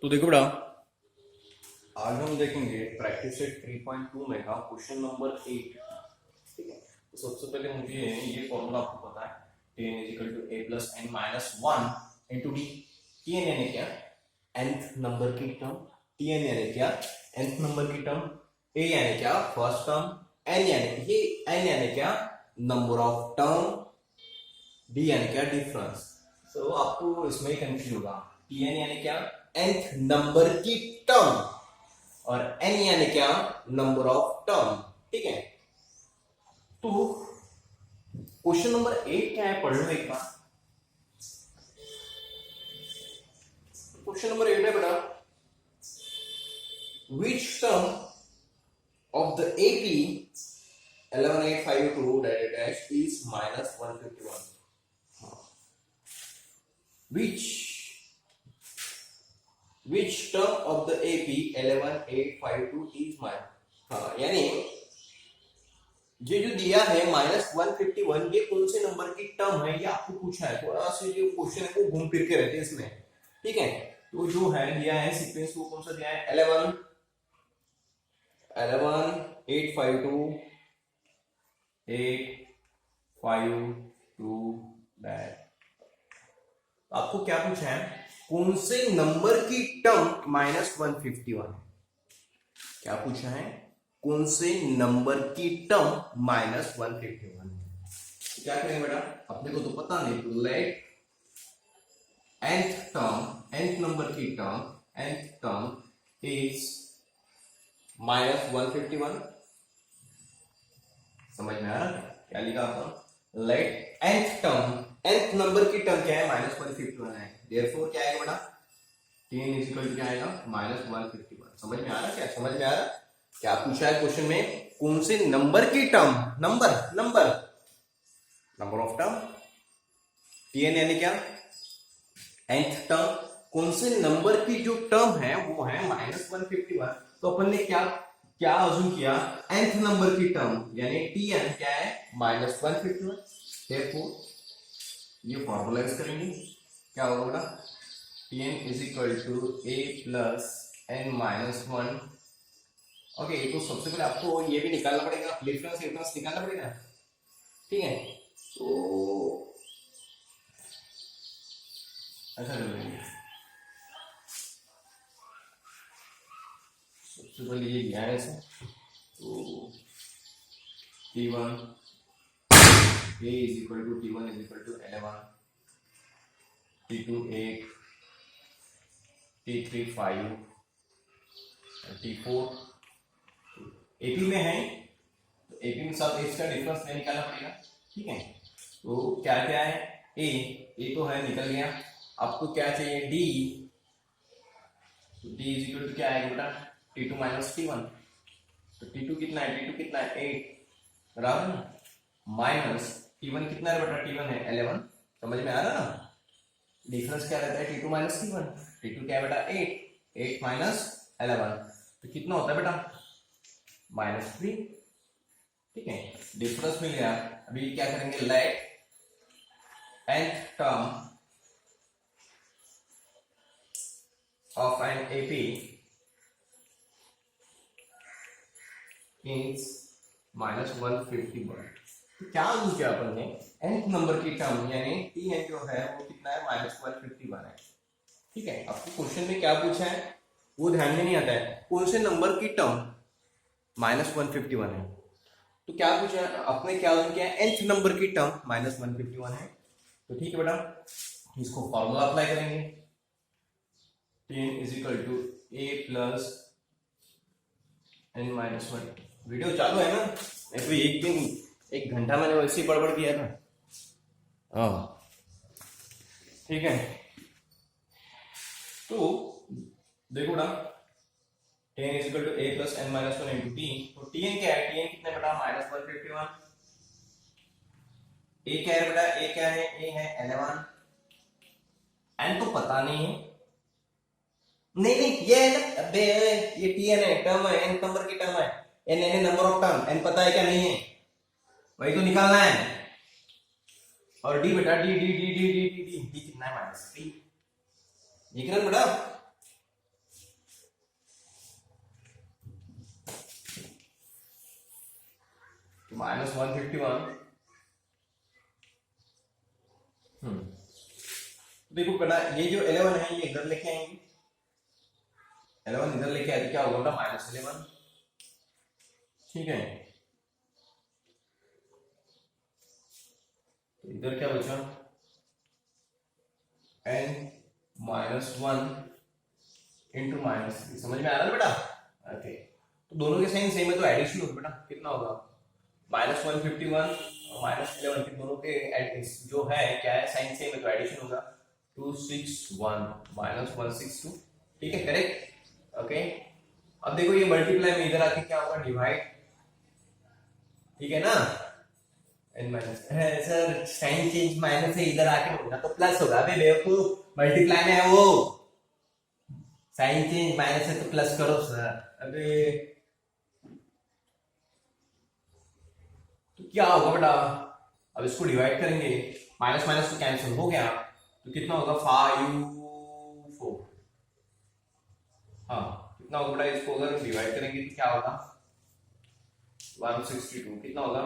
तो देखो बेटा, आज हम देखेंगे प्रैक्टिस सेट 3.2 में का क्वेश्चन नंबर 8। ठीक है, तो सबसे पहले मुझे ये फॉर्मूला आपको पता है, ten is equal to a plus n minus one into d. T n यानी क्या? nth नंबर की टर्म। टी एन यानी क्या? nth नंबर की टर्म। ए यानी क्या? First term. एन यानी क्या? Number of term. डी यानी क्या? डिफरेंस। तो आपको इसमें कंफ्यूज होगा, टी एन यानी क्या? nth नंबर की टर्म, और n यानी क्या? Number of term. ठीक है, तो क्वेश्चन नंबर 8 क्या है, पढ़ लो एक बार। क्वेश्चन नंबर 8 है बेटा, which term of the AP 11852 dash is minus 151? Which term of the AP 11852 is minus, हाँ यानी ये जो दिया है -151, ये कौन से नंबर की टर्म है, ये आपको पूछा है। थोड़ा सा जो क्वेश्चन है वो घूम फिर के रहते हैं इसमें। ठीक है, तो जो है दिया है सीक्वेंस, वो कौन सा दिया है? 11852 आपको क्या पूछा है? कौन से नंबर की टर्म -151 है? क्या पूछा है? कौन से नंबर की टर्म -151 है? तो क्या करेंगे बेटा, अपने को तो पता नहीं, तो लेट nth नंबर की टर्म इज -151। समझ में आ रहा है क्या लिखा आपका? लेट nth नंबर की टर्म क्या है? -151 है। देयरफॉर क्या आएगा बेटा? टेन इज इक्वल टू क्या आएगा? -151। समझ में आ रहा है क्या? समझ में आ रहा है क्या? पूछा है क्वेश्चन में कौन से नंबर की term, number of term. TN यानी क्या? nth term. कौन से नंबर की जो टर्म है वो है -151। तो अपन ने क्या अज्यूम किया? nth नंबर की टर्म यानी टीएन क्या है? -151। देयरफॉर ये फॉर्मूला यूज करेंगे, क्या होगा बेटा? Tn is equal to a plus n minus one. Okay, तो सबसे पहले आपको ये भी निकालना पड़ेगा, डिफरेंस निकालना पड़ेगा। ठीक है, तो ऐसा कर लेंगे। सबसे पहले ये दिया है ऐसे, तो T1 A is equal to T1 is equal to 11, T2 8, T3 5, T4 AP में है, तो AP में साथ इसका डिफरेंस नहीं निकालना पड़ेगा। ठीक है, तो क्या क्या है? ए तो है, निकल गया। आपको क्या चाहिए? डी। तो डी इज इक्वल टू क्या आएगा बेटा? T2 minus T1। तो T2 कितना है? 8 बराबर ना, माइनस T1 कितना है बेटा? T1 है 11। समझ में आ रहा ना? डिफरेंस क्या रहता है? T2 minus T1। T2 क्या है बेटा? 8 माइनस 11, तो कितना होता है बेटा? -3। ठीक है, डिफरेंस मिल गया। अभी क्या करेंगे? Let nth term of n AP is -151। तो क्या यूज किया अपन ने? nth नंबर की टर्म यानी टीएन जो है वो कितना है? -151 है। ठीक है, आपको क्वेश्चन में क्या पूछा है वो ध्यान में नहीं आता है। कौन से नंबर की टर्म -151 है? तो क्या पूछा है आपने? क्या किया? nth नंबर की टर्म -151 है। तो ठीक है बेटा, इसको फॉर्मूला अप्लाई करेंगे। Ten is equal to a plus n minus one. Video चालू है ना? तो एक घंटा मैंने वैसे ही बड़बड़ किया था। हाँ ठीक है, तो देखो ना, ten is equal to a plus n minus one into T. तो टीएन क्या है? टीएन कितना बेटा? -151। ए क्या है बेटा? ए क्या है? ए है 11। एन तो पता नहीं है, नहीं ये है ना, अबे ये टीएन है, टर्म है, एन नंबर की टर्म है। N number of term, n पता है क्या? नहीं है, वही तो निकालना है। और डी बेटा, D D D D D D D D कितना है? -3। देख रहे हो बेटा? -151। देखो बेटा ये जो 11 है ये इधर लेके आएंगे, 11 इधर लेके आए तो क्या होगा बेटा -11। ठीक है, तो इधर क्या बचा n -1 इंटू -3। समझ में आ रहा है बेटा? ओके, तो दोनों के साइन सेम है तो एडिशन होगा बेटा, कितना होगा -151 और -11 के दोनों के जो है क्या है साइन सेम है तो एडिशन होगा 261 -162। ठीक है, करेक्ट। ओके, अब देखो ये मल्टीप्लाई में इधर आके क्या होगा डिवाइड। ठीक है ना, n माइनस है सर, साइन चेंज माइनस से इधर आके होगा तो प्लस होगा। अबे बेवकूफ, मल्टीप्लाई में है वो, साइन चेंज माइनस है तो प्लस करो सर। अबे तो क्या होगा बेटा, अब इसको डिवाइड करेंगे, माइनस माइनस तो कैंसिल हो गया, तो कितना होगा 5 4। हाँ कितना होगा बेटा, इसको अगर डिवाइड करेंगे तो क्या होगा 162। कितना होगा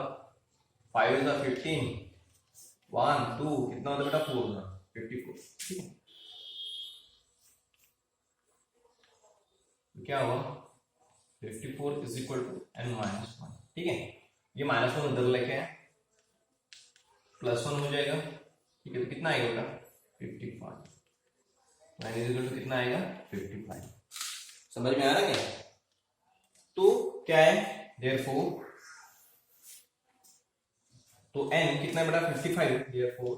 5 is 15, 1 2 कितना होता बेटा 4 होगा 54। ठीक है, तो क्या होगा 54 इज इक्वल टू n-1। ठीक है, ये -1 उधर लेके आए, +1 हो जाएगा। ठीक है, तो कितना आएगा बेटा 55, -, कितना आएगा 55। समझ में आ रहा है क्या? तो क्या है देयरफॉर, तो n कितना बेटा 55, देयरफॉर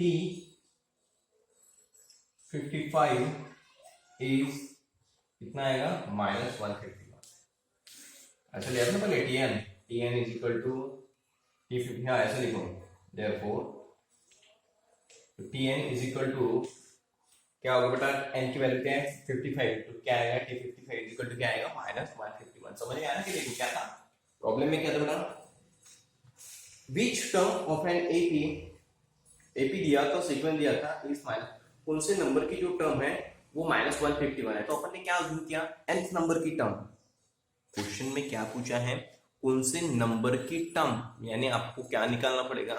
t 55 इज कितना आएगा -151। ऐसा लिया था ना पहले, tn is equal to t50। हाँ ऐसा लिखो, therefore tn is equal to क्या होगा बेटा, n की वैल्यू क्या है 55, तो क्या आएगा t55 इज इक्वल टू क्या आएगा -151। समझ में आया ना कि देखो क्या था प्रॉब्लम में, क्या था बेटा, which term of n AP दिया था, सीक्वेंस दिया था इस माइनस, कौन से नंबर की जो टर्म है वो -151 है। तो अपन ने क्या अज्यूम किया, nth नंबर की टर्म। क्वेश्चन में क्या पूछा है, कौन से नंबर की टर्म, यानी आपको क्या निकालना पड़ेगा,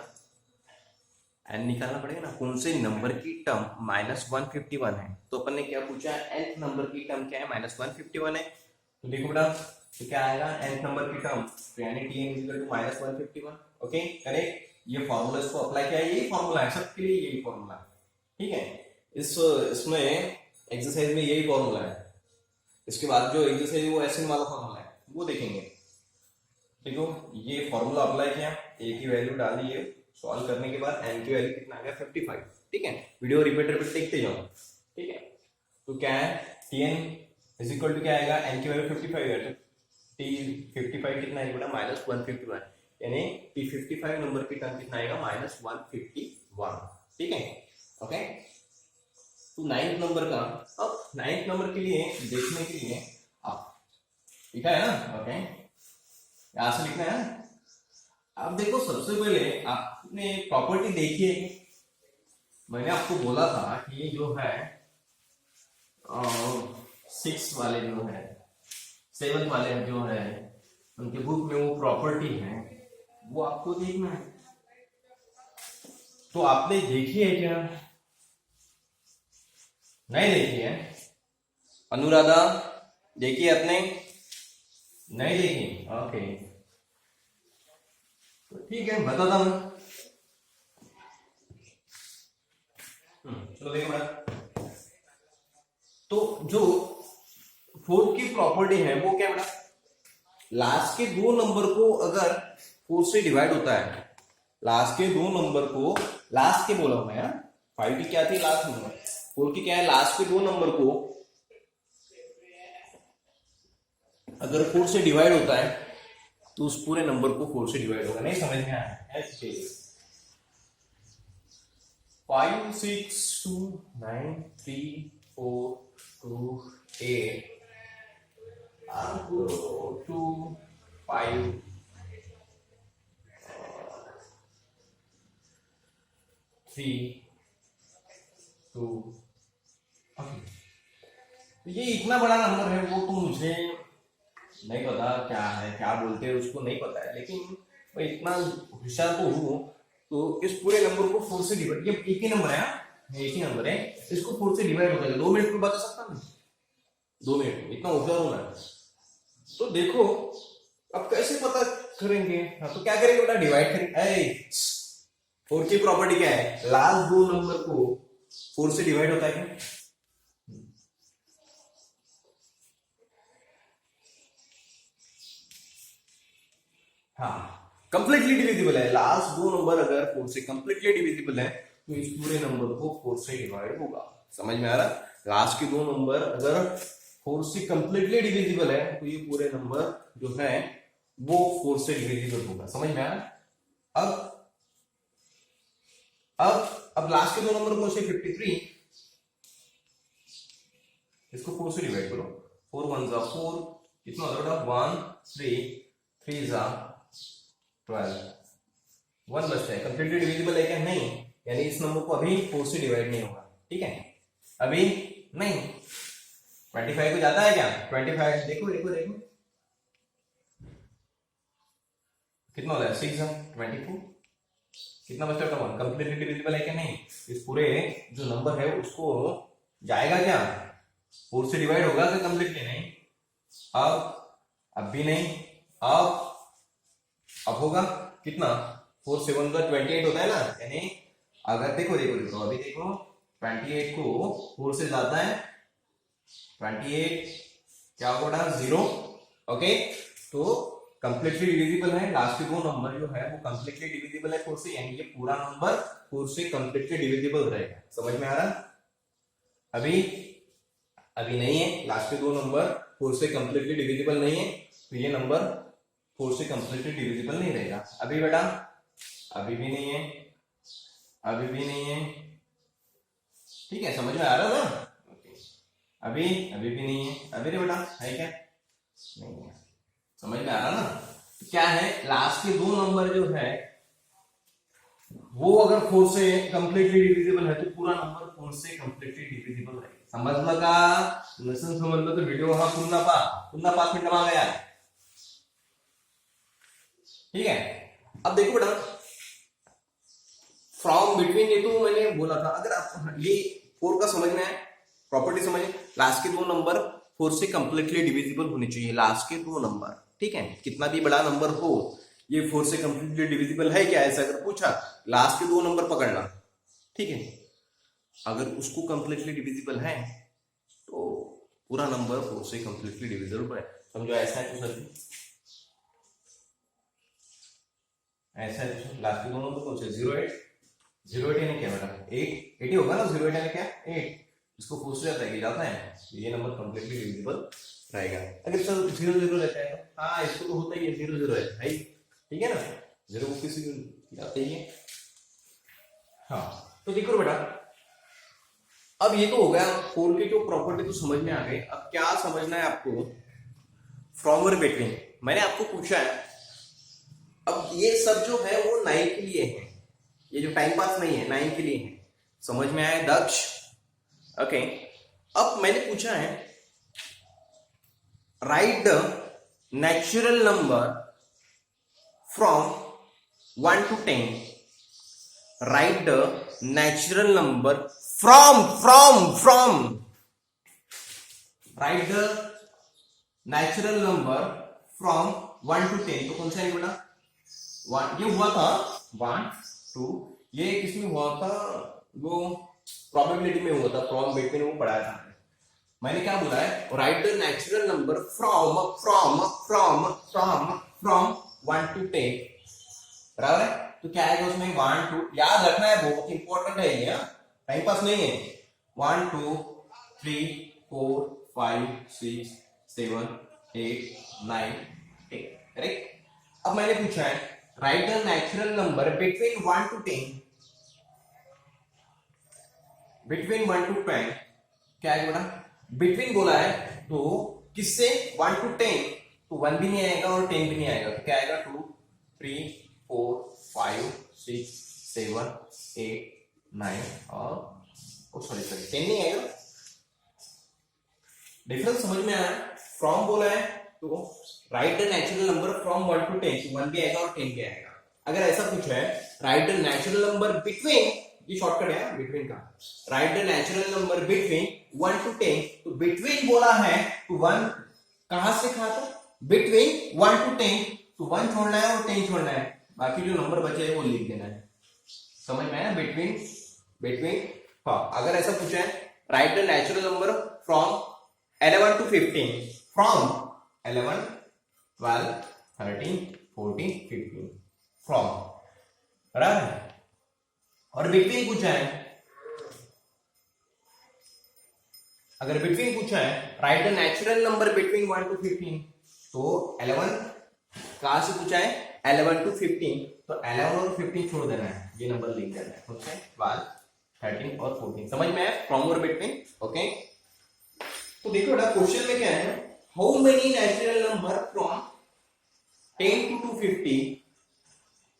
n निकालना पड़ेगा ना, कौन से नंबर की टर्म -151 है। तो अपन ने क्या पूछा है, nth नंबर की टर्म क्या है -151 है। तो देखो बेटा, तो क्या आएगा nth नंबर की टर्म, तो यानी tn equal to -151। Okay correct, ये फॉर्मूला इसको अप्लाई किया है, यही फॉर्मूला है सबके लिए, यही फॉर्मूला है। ठीक है, इसमें एक्सरसाइज में यही फॉर्मूला है। इसके बाद जो एक्सरसाइज है वो एसएन वाला फॉर्मूला है, वो देखेंगे। देखो ये फॉर्मूला अप्लाई किया, ए की वैल्यू डाली है, सॉल्व करने के बाद n की वैल्यू कितना आ गया 55। ठीक है, वीडियो रिपीट देखते जाओ। ठीक है, तो क्या है tn इज इक्वल टू क्या आएगा, n की वैल्यू 55 है, तो t55 कितना है बेटा -151, यानी t55 नंबर की टर्म कितना आएगा -151। ठीक है, ओके। तो 9th नंबर का, अब 9th नंबर के लिए देखने के लिए आप लिखा है ना, ओके यहां से लिखना है। अब देखो सबसे पहले आपने प्रॉपर्टी देखिए, मैंने आपको बोला था कि ये जो है 6 वाले जो है 7 वाले जो है उनके बुक में वो प्रॉपर्टी है, वो आपको देखना है। तो आपने देखी है क्या, नहीं देखी है? अनुराधा देखी आपने, नहीं देखी? ओके, तो ठीक है बताता हूं। चलो देखो बेटा, तो जो 4 की प्रॉपर्टी है वो क्या बेटा, लास्ट के 2 नंबर को अगर 4 से डिवाइड होता है, लास्ट के 2 नंबर को, लास्ट के बोला मैं, 5 की क्या थी लास्ट नंबर, 4 की क्या है लास्ट के 2 नंबर को अगर 4 से डिवाइड होता है तो उस पूरे नंबर को 4 से डिवाइड होगा। नहीं समझ में आया? 5 6 2 9 3 4 2 8 2 5 3 2। तो ये इतना बड़ा नंबर है, वो तो मुझे नहीं पता क्या है, क्या बोलते हैं उसको नहीं पता है, लेकिन मैं इतना होशियार तो हूँ। तो इस पूरे नंबर को 4 से डिवाइड, ये एक ही नंबर है, एक ही नंबर है, इसको 4 से डिवाइड हो जाएगा। 2 मिनट में बता सकता हूँ, 2 मिनट में, इतना होशियार हूँ मैं। तो देखो अब कैसे पता करेंगे। हाँ, तो क्या करेंगे बेटा, डिवाइड करेंगे। 4 की प्रॉपर्टी क्या है, लास्ट 2 नंबर को 4 से डिवाइड होता है क्या? हाँ, कंप्लीटली डिविजिबल है। लास्ट 2 नंबर अगर 4 से कंप्लीटली डिविजिबल है तो इस पूरे नंबर को 4 से डिवाइड होगा। समझ में आ रहा? लास्ट के 2 नंबर अगर 4 से कंप्लीटली डिविजिबल है तो ये पूरे नंबर जो है वो 4 से डिविजिबल होगा। समझ में आ रहा? अब लास्ट के 2 नंबर कौन से? 53, इसको 4 से डिवाइड करो। 4 1 जा 4, कितना होता है? 1 3 3 जा 12, 1 बचता है। कंप्लीटली डिविजिबल है क्या? नहीं, यानी इस नंबर को अभी 4 से डिवाइड नहीं होगा। ठीक है, अभी नहीं। 25 को जाता है क्या? 25 देखो देखो देखो कितना होता है? 6 24, कितना बचता है? 1। कंप्लीटली डिविजिबल है क्या? नहीं। इस पूरे जो नंबर है उसको जाएगा क्या? 4 से डिवाइड होगा क्या? कंप्लीटली नहीं। अब भी नहीं। अब होगा कितना? 4 7 का 28 होता है ना, यानी अगर देखो देखो देखो अभी देखो 28 को 4 से जाता है, 28 क्या होगा? 0। ओके, तो कंप्लीटली डिविजिबल है। लास्ट के 2 नंबर जो है वो कंप्लीटली डिविजिबल है 4 से, यानी ये पूरा नंबर 4 से कंप्लीटली डिविजिबल रहेगा। समझ में आ रहा? अभी अभी नहीं है। लास्ट के 2 नंबर 4 से कंप्लीटली डिविजिबल नहीं है, तो ये नंबर 4 से कंप्लीटली डिविजिबल नहीं रहेगा। अभी बेटा अभी भी नहीं है, अभी भी नहीं है। ठीक है, समझ में आ रहा ना? ओके, अभी अभी भी नहीं है। अभी रे बेटा है क्या? नहीं है। समझ में आ रहा ना? तो क्या है, लास्ट के 2 नंबर जो है वो अगर 4 से कंप्लीटली डिविजिबल है तो पूरा नंबर 4 से कंप्लीटली डिविजिबल रहेगा। समजलं का? नसेल समजलं तो व्हिडिओ हा पुन्हा 5 मिनिटं मागे या। ठीक है, अब देखो बेटा, फ्रॉम बिटवीन ये तो मैंने बोला था। अगर आप ये 4 का समझना है, प्रॉपर्टी समझिए। लास्ट के 2 नंबर 4 से कंप्लीटली डिविजिबल होने चाहिए। लास्ट के 2 नंबर, ठीक है, कितना भी बड़ा नंबर हो, ये 4 से कंप्लीटली डिविजिबल है क्या, ऐसा अगर पूछा, लास्ट के 2 नंबर पकड़ना। ठीक है, अगर उसको कंप्लीटली डिविजिबल है तो पूरा नंबर 4 से कंप्लीटली डिविजिबल है। समझो ऐसा है तो सर, ऐसा है। लास्ट के 2 नंबर कौन से? 08 08 यानी क्या बेटा? 8 80 होगा ना। 08 यानी क्या? 8। इसको 4 से जाता है कि जाता है, ये नंबर कंप्लीटली डिविजिबल रहेगा। अगर सर 00 रहता है तो हाँ, इसको तो होता ही है, 00 है भाई। ठीक है ना, 0 को किसी जाते ही है। हाँ, तो देखो बेटा, अब ये तो हो गया 4 की जो प्रॉपर्टी तो समझ में आ गई। अब क्या समझना है आपको? फ्रॉम और बिटवीन मैंने आपको पूछा है। अब ये सब जो है वो 9 के लिए है, ये जो टाइम पास नहीं है 9 के लिए है। समझ में आया दक्ष? ओके, अब मैंने पूछा है right the natural number from 1 to 10। Right the natural number from right the natural number from 1 to 10। तो कौन सा है बेटा? 1 ये हुआ था 1 2, ये किसमें हुआ था? वो प्रोबेबिलिटी में हुआ था, फ्रॉम बिटवीन वो पढ़ाया था मैंने। क्या बोला है? Right the natural number from 1 to 10। बराबर है? तो क्या आएगा उसमें? 1 2, याद रखना है, बहुत इंपॉर्टेंट है ये, टाइम पास नहीं है। 1 2 3 4 5 6 7 8 9 10। करेक्ट। अब मैंने पूछा है right the natural number between 1 to 10। Between 1 to 10 क्या है बेटा? बिटवीन बोला है तो किससे? 1 to 10, तो 1 भी नहीं आएगा और 10 भी नहीं आएगा, तो क्या आएगा? 2 3 4 5 6 7 8 9 और सॉरी 10 नहीं आएगा। डिफरेंस समझ में आया? फ्रॉम बोला है तो right the natural number from 1 to 10, 1 भी आएगा और 10 भी आएगा। अगर ऐसा पूछा है right the natural number between, ये शॉर्टकट है बिटवीन का, right the natural number between 1 to 10, तो बिटवीन बोला है तो 1 कहां से कहां तक, बिटवीन 1 to 10, तो 1 छोड़ना है और 10 छोड़ना है, बाकी जो नंबर बचे है वो लिख देना है। समझ में आया? बिटवीन हाँ। अगर ऐसा पूछा है right the natural number from 11 to 15, from 11, 12, 13, 14, 15, from, बराबर है। और बिटवीन पूछा है, अगर बिटवीन पूछा है right the natural number between 1 to 15, तो 11 कहां से पूछा है 11 to 15, तो 11 और 15 छोड़ देना है, ये नंबर लिख देना है, ओके। 12, 13 और 14, समझ में है? फ्रॉम और बिटवीन, ओके। तो देखो बेटा क्वेश्चन में क्या है, how many natural number from 10 to 250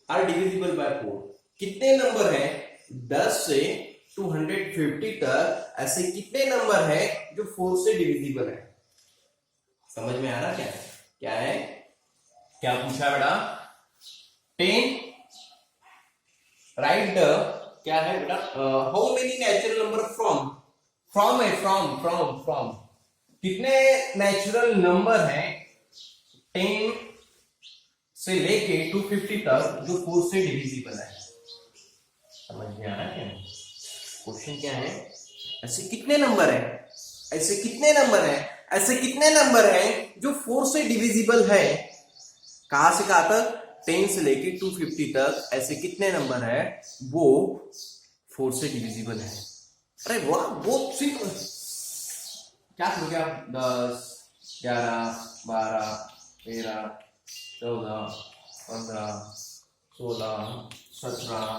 are divisible by 4, कितने नंबर है 10 से 250 तक, ऐसे कितने नंबर है जो 4 से डिविजिबल है? समझ में आ रहा क्या है? क्या है, क्या पूछा बेटा? 10 राइट द, क्या है बेटा, how many natural number from है, फ्रॉम कितने नेचुरल नंबर है 10 से लेके 250 तक जो 4 से डिविजिबल है? समझ में आ रहा है? क्वेश्चन क्या है, ऐसे कितने नंबर है, ऐसे कितने नंबर है, ऐसे कितने नंबर है जो 4 से डिविजिबल है? कहां से कहां तक? 10 से लेके 250 तक ऐसे कितने नंबर है वो 4 से डिविजिबल है? अरे वाह, वो सिंपल। क्या करोगे आप? 10, 11, 12, 13, 14, 15, 16, 17,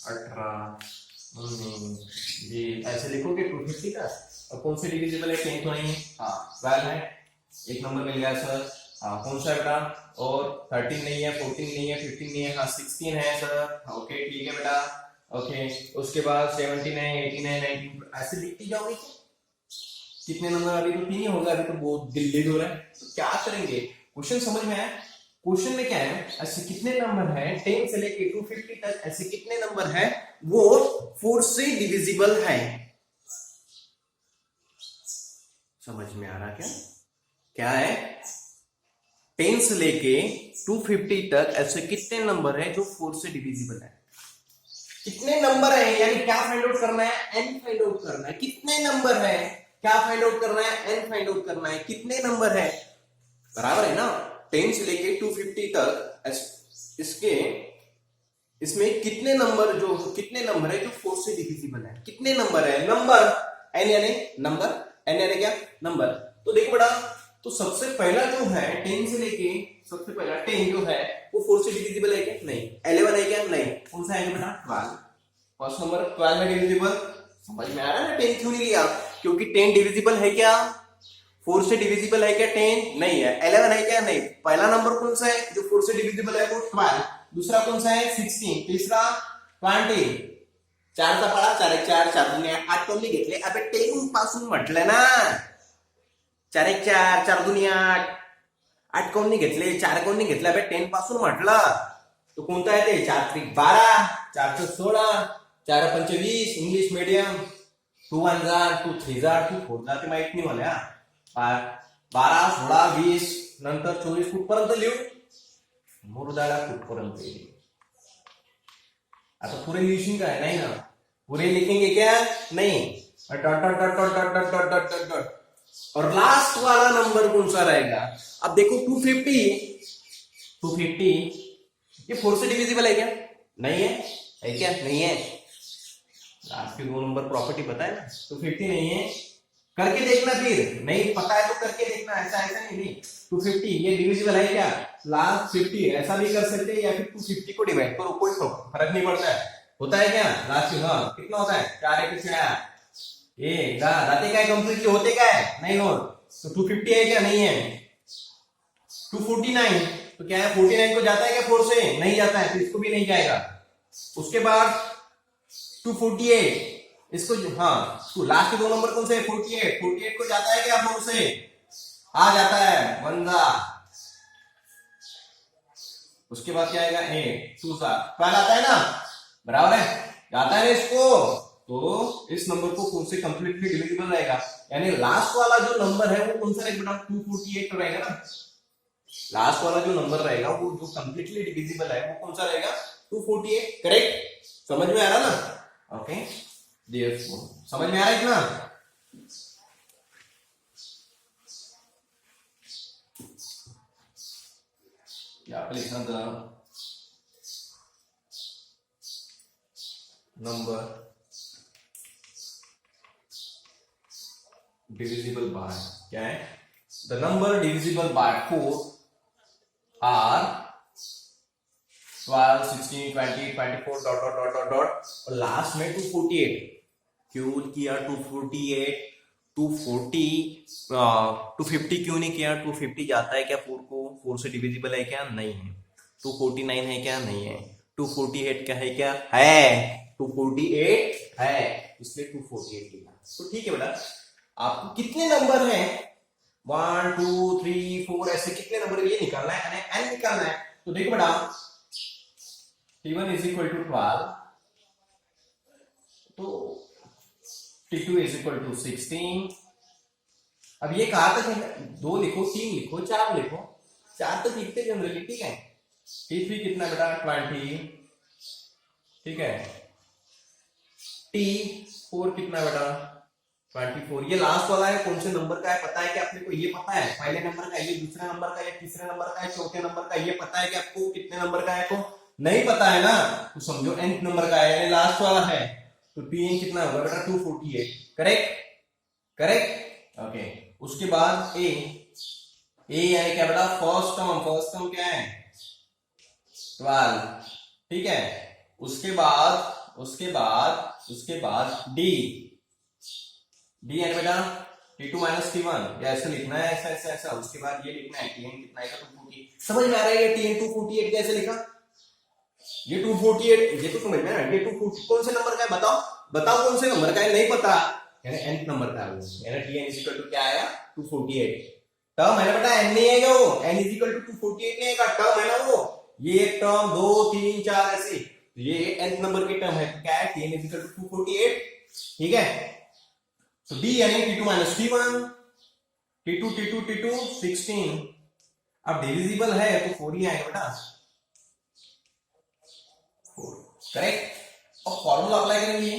18, 19, 20, ऐसे लिखोगे 250 का। और कौन से डिविजिबल है? 10 तो नहीं है, हाँ 12 है, एक नंबर मिल गया सर। हाँ कौन सा बेटा? और 13 नहीं है, 14 नहीं है, 15 नहीं है, हाँ 16 है सर, ओके ठीक है बेटा, ओके। उसके बाद 17 है, 18 है, 19, ऐसे लिखते जाओगे। कितने नंबर? अभी तो 3 ही होगा, अभी तो बहुत दिल्ली हो रहा है, तो क्या करेंगे? क्वेश्चन समझ में आया? क्वेश्चन में क्या है, ऐसे कितने नंबर है 10 से लेके 250 तक, ऐसे कितने नंबर है वो 4 से डिविजिबल है? समझ में आ रहा क्या? क्या है? 10 से लेके 250 तक ऐसे कितने नंबर है जो 4 से डिविजिबल है? कितने नंबर है, यानी क्या फाइंड आउट करना है? n फाइंड आउट करना है। कितने नंबर है, क्या फाइंड आउट करना है? n फाइंड आउट करना है। कितने नंबर है, बराबर है ना? 10 से लेके 250 तक इसके इसमें कितने नंबर है जो 4 से डिविजिबल है? कितने नंबर है? नंबर, n यानी नंबर, n यानी क्या? नंबर। तो देखो बेटा, तो सबसे पहला जो है 10 से लेके, सबसे पहला 10 जो है वो 4 से डिविजिबल है क्या? नहीं। 11 है क्या? नहीं। कौन सा है बेटा? 12। फर्स्ट नंबर 12 है डिविजिबल। समझ में आ रहा है ना 10 क्यों नहीं लिया? क्योंकि 10 डिविजिबल है क्या? 4 से डिविजिबल है क्या 10? नहीं है। 11 है क्या? नहीं। पहला नंबर कौन सा है जो 4 से डिविजिबल है? वो 12। दूसरा कौन सा है? 16। तीसरा 20। 4 चा पाडा 4 1 4 4 2 8 कोणी घेतले? अबे 10 पासून म्हटलं ना, 4 1 4 4 2 8 8 कोणी घेतले? 4 कोणी घेतले? अबे 10 पासून म्हटलं तो कोणता आहे ते? 4 3 12, 4 4 16, 4 5 20 इंग्लिश मीडियम, 2 1 जा 2 3 जा 2 4 जा, ते माहित नाही मला। 12 16 20 नंतर 24 कुठपर्यंत लिहू? मुरुदाला कुठपर्यंत येईल? आता पूरे लिखिंग का है? नहीं ना, पूरे लिखेंगे क्या? नहीं। Dot dot dot dot dot dot dot dot dot dot, और लास्ट वाला नंबर कौन सा रहेगा? अब देखो 250 ये 4 से डिविजिबल है क्या? नहीं है क्या? नहीं है। लास्ट के 2 नंबर प्रॉपर्टी पता है ना? 250 नहीं है, करके देखना, फिर नहीं पता है तो करके देखना, ऐसा ऐसा नहीं। 250 ये डिविजिबल है क्या? लास्ट 50 ऐसा भी कर सकते हैं, या फिर 250 को डिवाइड करो, कोई फर्क नहीं पड़ता है। होता है क्या लास्ट में? हाँ कितना होता है? 4 1 6 ये जाते क्या कंप्लीटली होते क्या है? नहीं हो। तो 250 है क्या? नहीं है। 249 तो क्या है? 49 को जाता है क्या 4 से? नहीं जाता है, तो इसको भी नहीं जाएगा। उसके बाद 248 इसको, हाँ तो लास्ट के 2 नंबर कौन से? 48 को जाता है क्या 4 से? आ जाता है 1 जा, उसके बाद क्या आएगा 8 2 जा 12 आता है ना, बराबर है, आता है ना इसको। तो इस नंबर को 4 से कंप्लीटली डिविजिबल रहेगा, यानी लास्ट वाला जो नंबर है वो कौन सा रहेगा बेटा, 248 रहेगा ना। लास्ट वाला जो नंबर रहेगा वो जो कंप्लीटली डिविजिबल है वो कौन सा रहेगा, 248, करेक्ट। समझ में आ रहा ना, ओके समझ में आ रहा है इतना। यहाँ पे लिखना था नंबर डिविजिबल बाय, क्या है, the number divisible by 4 are 12 16 20 24 dot dot dot dot dot और लास्ट में 248, क्यों किया 248, 250 क्यों नहीं किया, 250 जाता है क्या 4 को, 4 से डिविजिबल है क्या, नहीं है। 249 है क्या, नहीं है। 248 का है क्या, है 248 है, इसलिए 248 लिखा। तो ठीक है बेटा, आपको कितने नंबर हैं 1 2 3 4 ऐसे कितने नंबर ये निकालना है, एन निकालना है। तो देखो बेटा T1 इज इक्वल टू 12, तो T2 इज इक्वल टू 16। अब ये कहा तक है, 2 लिखो 3 लिखो 4 लिखो, 4 तो लिखते जनरली, ठीक है। T3 कितना बेटा 20, ठीक है। T4 कितना बेटा 24, ये लास्ट वाला है, कौन से नंबर का है पता है कि आपने को, ये पता है पहले नंबर का, ये दूसरे नंबर का, ये तीसरे नंबर का है, चौथे नंबर का, ये पता है कि आपको कितने नंबर का है, को नहीं पता है ना, तो समझो nth नंबर का है यानी लास्ट वाला है, तो Tn कितना होगा बेटा 248, करेक्ट करेक्ट, ओके। उसके बाद ए यानी क्या बेटा फर्स्ट टर्म क्या है 12, ठीक है। उसके बाद डी यानी बेटा T2 माइनस T1, या ऐसे लिखना है, ऐसा उसके बाद ये लिखना है Tn कितना है 248, समझ में आ रहा है ये Tn 248 कैसे लिखा, ये 248, ये तो समझ में आ रहा है, ये 240 कौन से नंबर का है, बताओ कौन से नंबर का है, नहीं पता यानी nth नंबर का है वो, यानी Tn इज इक्वल टू क्या आया 248, टर्म है ना बेटा, n नहीं आएगा वो, n इज इक्वल टू 248 नहीं आएगा, टर्म है ना वो, ये एक टर्म 2 3 4 ऐसे, ये nth नंबर की टर्म है, क्या है Tn इज इक्वल टू 248, ठीक है। तो D यानी T2 माइनस T1, T2 16, अब डिविजिबल है तो 4 ही आएगा बेटा, 4, करेक्ट। और फॉर्मूला अप्लाई करेंगे,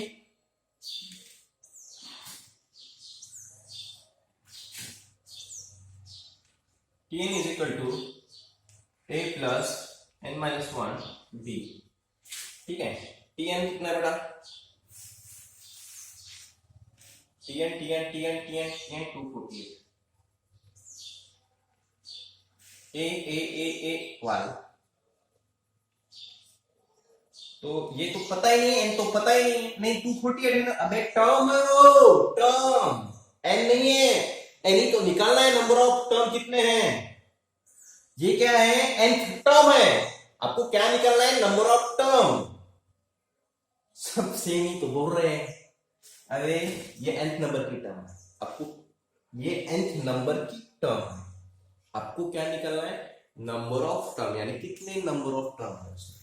Tn is equal to a plus n minus 1 b, ठीक है। Tn कितना बेटा Tn 248, a 12, तो ये तो पता ही नहीं, n तो पता ही नहीं 248 है ना, अबे टर्म है वो, टर्म n नहीं है, n ही तो निकालना है, नंबर ऑफ टर्म कितने हैं, ये क्या है nth टर्म है, आपको क्या निकालना है नंबर ऑफ टर्म, सब सेम ही तो बोल रहे हैं। अरे ये nth नंबर की टर्म है, आपको ये nth नंबर की टर्म है, आपको क्या निकालना है नंबर ऑफ टर्म, यानी कितने नंबर ऑफ टर्म है उसमें,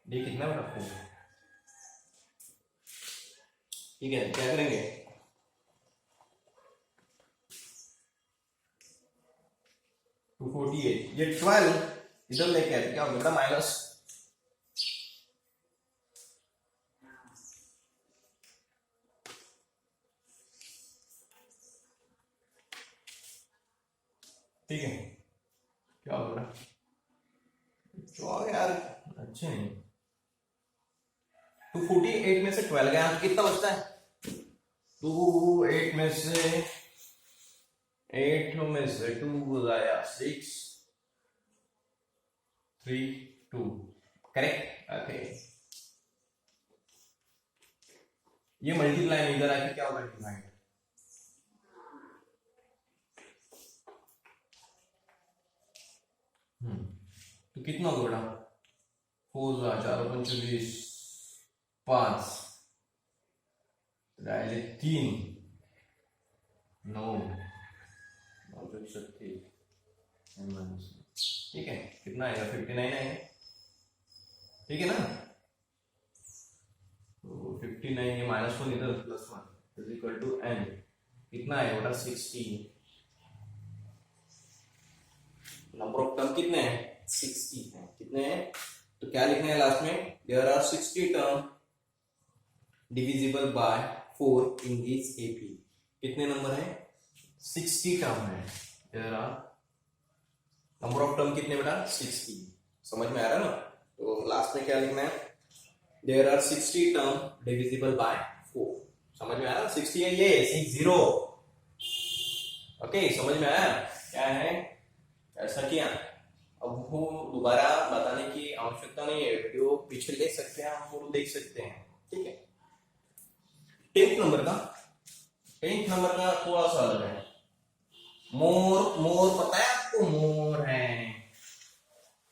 ये कितना बेटा 4, ठीक है। क्या करेंगे 248, ये 12 इधर लेके आए, क्या होगा बेटा माइनस, ठीक है। क्या होगा यार, अच्छे नहीं, 248 में से 12 गया तो कितना बचता है, 8 में से 2 गया 6 3 2, करेक्ट, ओके। ये मल्टीप्लाई में इधर आके क्या होगा डिवाइड, तो कितना होगा बेटा 4 4 25 5 3, ठीक है, कितना आएगा 59 आएगा, ठीक है ना। तो 59 ये -1 इधर +1 इज इक्वल टू n, कितना आएगा बेटा 60। नंबर ऑफ टर्म कितने हैं 60 हैं, कितने हैं, तो क्या लिखना है लास्ट में, there are 60 term divisible by 4 in this AP. कितने नंबर है 60 टर्म है, there are number of term कितने बेटा 60, समझ में आ रहा है ना। तो लास्ट में क्या लिखना है, there are 60 term divisible by 4, समझ में आया 60 है ये 60, ओके समझ में आया क्या है, ऐसा किया। अब वो दोबारा बताने की आवश्यकता नहीं है, वीडियो पीछे ले सकते हैं आप, वो देख सकते हैं, ठीक है। 10th नंबर का थोड़ा सा अलग है। मोर पता है आपको,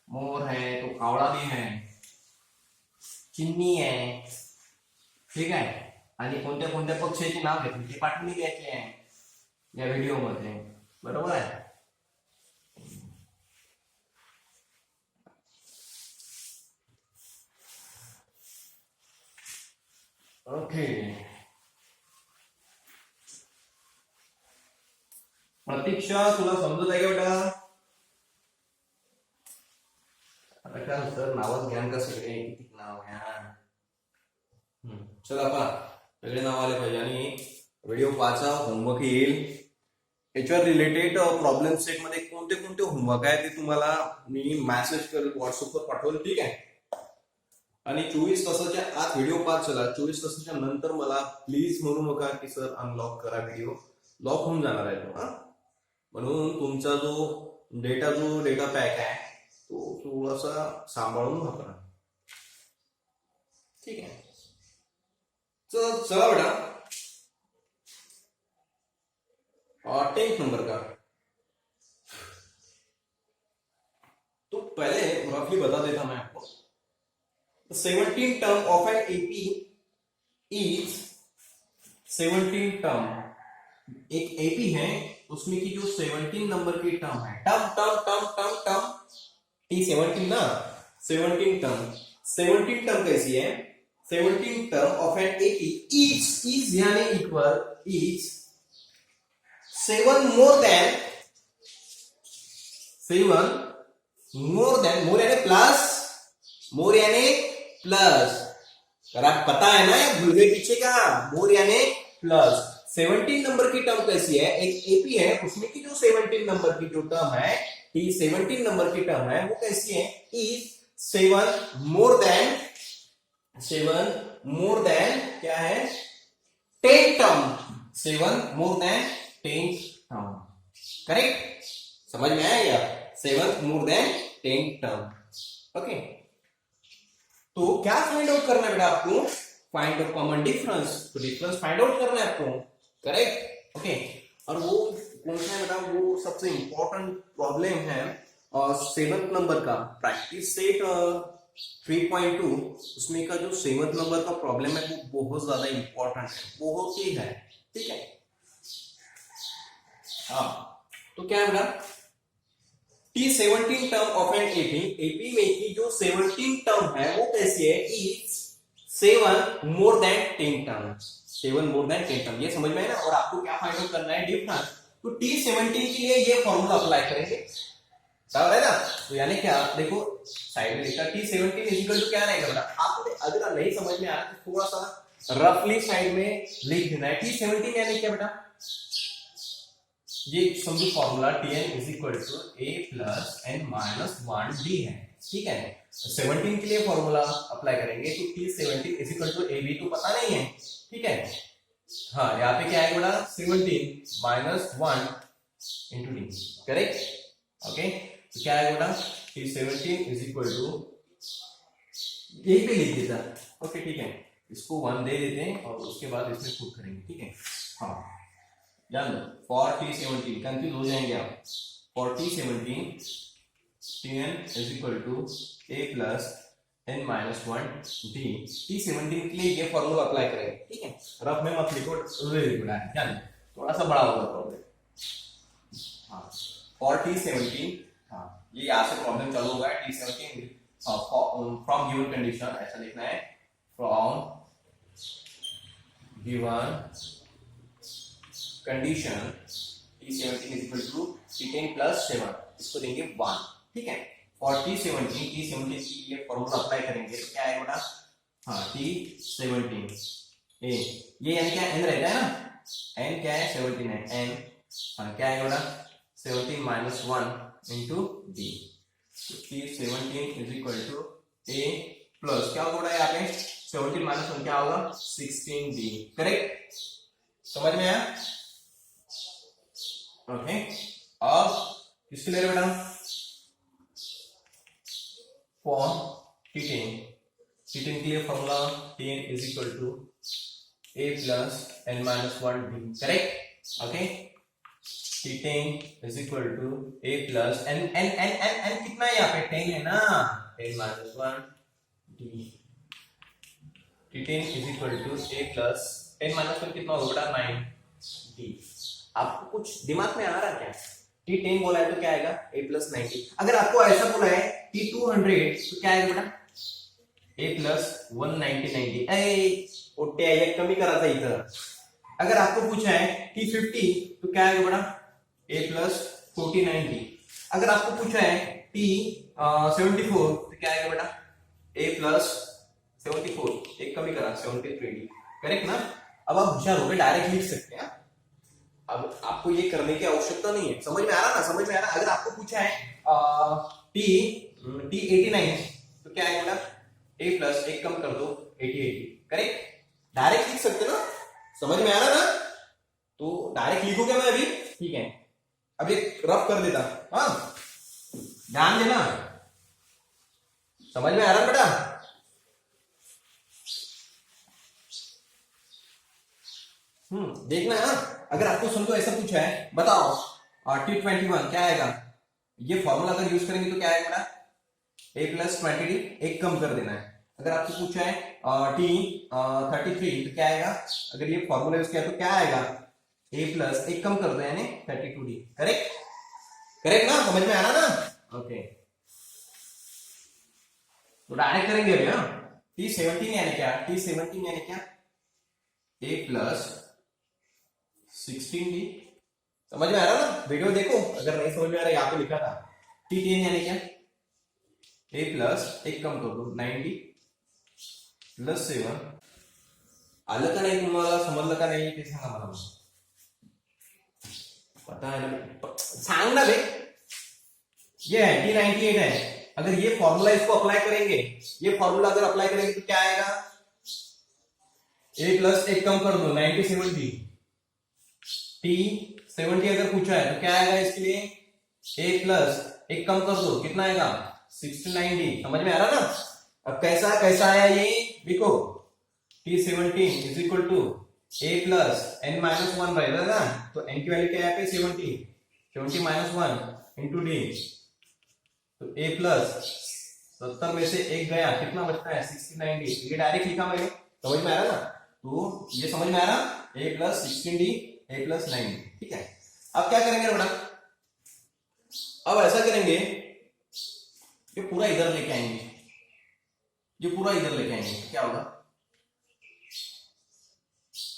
मोर है तो कावड़ा भी है, चिमणी है, ठीक आहे, आणि कोणत्या कोणत्या पक्ष्याचे नाव घेतले ते पाठवून द्यायचे आहे या व्हिडिओ मध्ये, बरोबर आहे। ओके, प्रतीक्षा तुला समजत आहे का बेटा, आता काय सर नावाच ज्ञान का सगळे किती नाव आहे, चला पहा सगळे नाव आले पाहिजे आणि व्हिडिओ पाचा, होमवर्क येईल याच्यावर रिलेटेड प्रॉब्लेम सेट मध्ये कोणते कोणते होमवर्क आहे ते तुम्हाला मी मेसेज करेल, व्हॉट्सअपवर पाठवेल, ठीक आहे। आणि 24 तासाच्या आत व्हिडिओ पाच चला, 24 तासाच्या नंतर मला प्लीज म्हणू नका की सर अनलॉक करा, व्हिडिओ लॉक होऊन जाणार आहे तो, म्हणून तुमचा जो डेटा पॅक आहे तो थोडासा सांभाळून वापरा, ठीक आहे। चला बेटा 10th नंबर का, तो पहले रफली बता देता मैं आपको। 17 term of n AP is 17 term, एक एपी है उसमें की जो 17 नंबर की टर्म है, टर्म T17 ना, 17 टर्म कैसी है, 17 term of n AP is यानी इक्वल इज 7 मोर देन मोर यानी प्लस, अगर आप पता है ना भूले पीछे का, मोर यानी प्लस। 17 नंबर की टर्म कैसी है, एक एपी है उसमें की जो 17 नंबर की जो टर्म है, T17 नंबर की टर्म है वो कैसी है, इज 7 मोर देन क्या है 10 term, 7 more than 10 term, correct, समझ में आया, 7 मोर देन 10 टर्म, ओके। तो क्या फाइंड आउट करना है बेटा आपको, फाइंड आउट कॉमन डिफरेंस, तो डिफरेंस फाइंड आउट करना है आपको, करेक्ट, ओके। और वो कौन सा है बेटा, वो सबसे इंपॉर्टेंट प्रॉब्लम है 7th नंबर का प्रैक्टिस सेट 3.2, उसमें का जो 7th नंबर का प्रॉब्लम है वो बहुत ज्यादा इंपॉर्टेंट है, बहुत ही है, ठीक है। हाँ तो क्या है बेटा, T17 term of n AP में की जो 17 टर्म है वो कैसी है, is 7 more than 10 term, 7 more than 10 term, ये समझ में है ना। और आपको क्या फाइंड आउट करना है, डिफरेंस, तो T17 के लिए ये फॉर्मूला अप्लाई करेंगे, बराबर है ना। तो यानी क्या, देखो साइड में लिखा T17 इक्वल टू क्या रहेगा बेटा, आपको अगर नहीं समझ में आ रहा तो थोड़ा सा रफली साइड में लिख देना है। T17 यानी क्या बेटा, ये समझो formula Tn is equal to a plus n minus 1d है, ठीक है। 17 के लिए फॉर्मूला अप्लाई करेंगे तो T17 is equal to ab तो पता नहीं है, ठीक है। हाँ यहाँ पे क्या है बेटा, 17 minus 1 into D, correct, okay. तो क्या है बेटा, T17 इज इक्वल टू, यही पे लिख देता, ओके ठीक है, इसको 1 दे देते हैं और उसके बाद इसमें पुट करेंगे, ठीक है। हाँ ध्यान दो, फॉर T17 कंफ्यूज हो जाएंगे आप, for T17 Tn is equal to a plus n minus 1d, T17 के लिए ये फॉर्मूला अप्लाई करेंगे, ठीक है। रफ में मत लिखो, ध्यान दो। तो थोड़ा सा बड़ा होगा प्रॉब्लम। हाँ, फॉर T17, हाँ ये यहाँ से प्रॉब्लम चालू होगा। T17 फ्रॉम गिवन कंडीशन, ऐसा लिखना है, from given condition T17 is equal to T10 plus 7, इसको देंगे 1, ठीक है। फॉर T17 की ये फॉर्मूला अप्लाई करेंगे तो क्या आएगा बेटा, हाँ T17 ए, ये यानी क्या n रहता है ना, n क्या है 17 है, n हाँ क्या आएगा बेटा 17 minus 1 into d. T17 is equal to a plus क्या होगा यहाँ पे 17 माइनस 1 क्या होगा 16d, करेक्ट, समझ में आया? ओके, अब किसके ले रहे बेटा, फॉर T10 के लिए formula 10 is equal to a plus n minus 1d, correct, okay. T10 is equal to a plus n कितना है यहाँ पे 10 है ना, 10 minus 1d। T10 is equal to a plus 10 minus 1 कितना होगा बेटा 9d। आपको कुछ दिमाग में आ रहा है क्या? T10 बोला है तो क्या आएगा a प्लस 90। अगर आपको ऐसा बोला है T200 तो क्या आएगा बेटा a प्लस 190 ओटे आहे कमी करायचा इथं। अगर आपको पूछा है T50 तो क्या आएगा बेटा a प्लस 4090। अगर आपको पूछा है T74 तो क्या आएगा बेटा a प्लस 74, एक कमी करा 73d, करेक्ट ना। अब आप होशियार हो गए, डायरेक्ट लिख सकते हैं। अब आपको ये करने की आवश्यकता नहीं है, समझ में आ रहा ना, समझ में आ रहा। अगर आपको पूछा है T89 तो क्या आएगा बेटा a प्लस एक कम कर दो 80, करेक्ट, डायरेक्ट लिख सकते ना, समझ में आ रहा ना। तो डायरेक्ट लिखोगे मैं अभी, ठीक है, अभी रफ कर देता, हाँ ध्यान देना, समझ में आ रहा बेटा। देखना है हाँ। अगर आपको समझो ऐसा पूछा है, बताओ T21 क्या आएगा, ये फॉर्मूला अगर यूज करेंगे तो क्या आएगा बेटा a प्लस 20d, एक कम कर देना है। अगर आपको पूछा है T33 तो क्या आएगा, अगर ये फॉर्मूला यूज किया तो क्या आएगा a प्लस एक कम कर दो यानी 32d, करेक्ट, करेक्ट ना, समझ में आ रहा ना। ओके, तो डायरेक्ट करेंगे अभी। हाँ, T17 यानी क्या, T17 यानी क्या a प्लस 16d, समझ में आ रहा ना। वीडियो देखो, अगर नहीं समझ में आ रहा यहाँ पे लिखा था। T10 यानी क्या a प्लस एक कम कर दो 90 प्लस 7, आलं का नाही तुम्हाला, समजलं का नाही ते सांगा मला, पता है ना, सांग ना बे। ये है T98 है, अगर ये फॉर्मूला इसको अप्लाई करेंगे, ये फॉर्मूला अगर अप्लाई करेंगे तो क्या आएगा a प्लस एक कम कर दो 97d। T70 अगर पूछा है तो क्या आएगा इसके लिए a प्लस एक कम कर दो कितना आएगा 69d, समझ में आ रहा ना। अब कैसा कैसा आया ये देखो, T17 is equal to a plus n minus 1 रहेगा ना, तो n की वैल्यू क्या है पे 70 माइनस 1 इंटू d, तो a प्लस 70 में से एक गया कितना बचता है 69d, ये डायरेक्ट लिखा मैंने, समझ में आ रहा ना। तो ये समझ में आ रहा a plus 16d a plus 9d, ठीक है। अब क्या करेंगे बेटा, अब ऐसा करेंगे, ये पूरा इधर लेके आएंगे, ये पूरा इधर लेके आएंगे, क्या होगा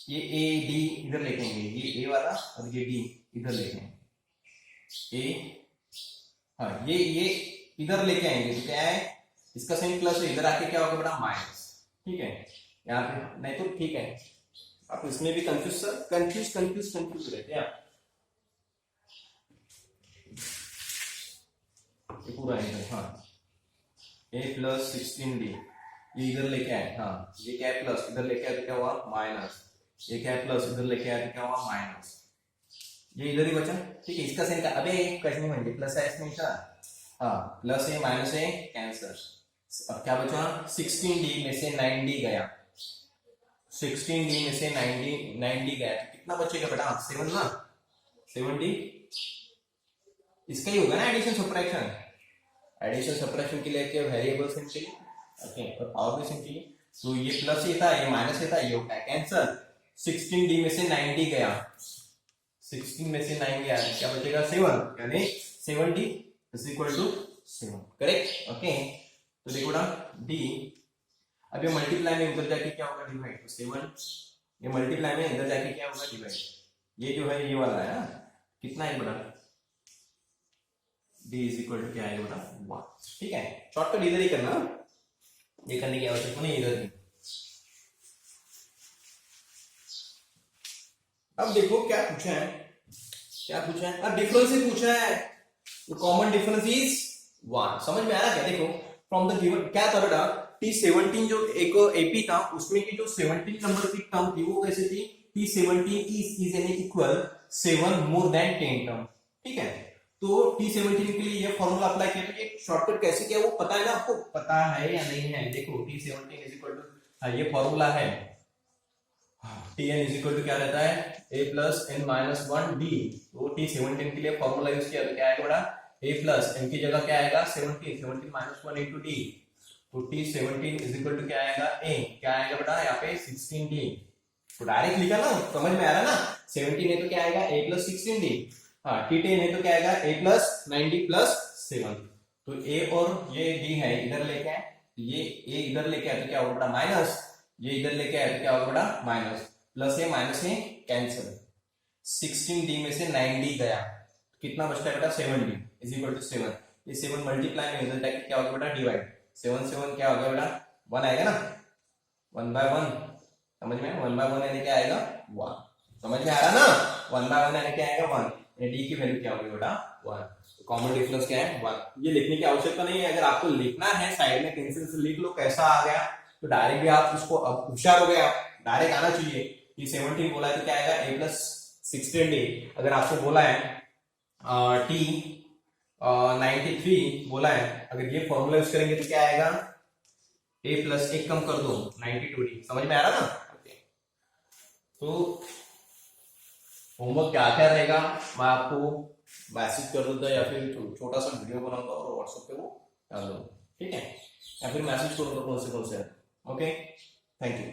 ये a d इधर लेके आएंगे, ये a वाला और ये d इधर लेके आएंगे, a हाँ ये इधर लेके आएंगे तो क्या है इसका साइन प्लस है, इधर आके क्या होगा बेटा माइनस, ठीक है। यहाँ पे नहीं तो ठीक है, आप इसमें भी कंफ्यूज रहते हैं आप। ये पूरा इधर, हाँ a प्लस 16d ये इधर लेके आए, हाँ ये क्या है प्लस, इधर लेके आए तो क्या हुआ माइनस, ये क्या है प्लस, इधर लेके आए तो क्या हुआ माइनस, ये इधर ही बचा, ठीक है। इसका साइन का अबे कैसे म्हणजे प्लस है इसमें का, हाँ प्लस है माइनस है कैंसर। अब क्या बचा 16d में से 9d गया, 16d में से 9d गया तो कितना बचेगा बेटा 7 ना, 7d इसका ही होगा ना एडिशन सब्ट्रैक्शन, एडिशन सब्ट्रैक्शन के लिए क्या वेरिएबल सेम चाहिए, ओके, और पावर भी सेम चाहिए। तो ये प्लस ये था, ये माइनस ये था, ये होता है कैंसल, 16d में से 9d गया 16 में से 9 गया क्या बचेगा 7, यानी 7D is equal to 7, correct. Okay, तो देखो ना D, अब ये मल्टीप्लाई में इधर जाके क्या होगा डिवाइड, तो 7, ये मल्टीप्लाई में इधर जाके क्या होगा डिवाइड, ये जो है ये वाला है ना, कितना है बड़ा, D इज इक्वल टू क्या है बड़ा 1, ठीक है। शॉर्टकट इधर ही करना, ये करने की आवश्यकता नहीं इधर ही। अब देखो क्या पूछा है, क्या पूछा है, अब डिफरेंस ही पूछा है, तो कॉमन डिफरेंस इज 1, समझ में आ रहा क्या, देखो फ्रॉम द गिवन क्या था बेटा, T17 जो एक एपी था उसमें की जो 17 नंबर की टर्म थी वो कैसे थी, T17 is an equal 7 more than 10 term, ठीक है। तो T17 के लिए ये फॉर्मूला अप्लाई किया, तो ये शॉर्टकट कैसे किया वो पता है ना आपको, पता है या नहीं है, देखो T17 इज इक्वल टू, ये फॉर्मूला है, Tn इज इक्वल टू क्या रहता है a plus n minus 1 d, तो T17 के लिए फॉर्मूला यूज किया तो क्या आएगा बेटा a प्लस n की जगह क्या आएगा 17 माइनस 1 इंटू d, तो T17 इज इक्वल टू क्या आएगा a, क्या आएगा बेटा यहाँ पे 16d, तो डायरेक्ट लिखा ना, समझ में आ रहा ना, 17 है तो क्या आएगा a प्लस 16d, हाँ T10 है तो क्या आएगा a प्लस 9d प्लस 7, तो a और ये d है इधर लेके आए, ये a इधर लेके आए तो क्या होगा बेटा माइनस, ये इधर लेके आए तो क्या होगा बेटा माइनस, प्लस ये माइनस ये कैंसिल, 16d में से 9d गया, कितना बचता है बेटा 7d इज इक्वल टू 7, ये 7 मल्टीप्लाई में इधर जाके क्या होगा बेटा डिवाइड, 7 7 क्या होगा बेटा 1 आएगा ना, 1 बाय 1, समझ में, 1 बाय 1 यानी क्या आएगा 1, समझ में आ रहा ना, 1 बाय 1 यानी क्या आएगा 1, d की वैल्यू क्या होगी बेटा 1, कॉमन डिफरेंस क्या है 1, ये लिखने की आवश्यकता नहीं है, अगर आपको लिखना है साइड में पेंसिल से लिख लो कैसा आ गया, तो डायरेक्ट भी आप उसको, अब होशियार हो गए आप, डायरेक्ट आना चाहिए, ये 17 बोला है तो क्या आएगा a प्लस 16d, अगर आपको बोला है T 93 बोला है, अगर ये फॉर्मूला यूज करेंगे तो क्या आएगा a प्लस 1 कम कर दो 92d, समझ में आ रहा ना। तो होमवर्क क्या क्या रहेगा मैं आपको मैसेज कर दूंगा या फिर छोटा सा वीडियो बनाऊंगा और व्हाट्सएप पे वो डाल दूंगा, ठीक है, या फिर मैसेज करूंगा कौन से, ओके, थैंक यू।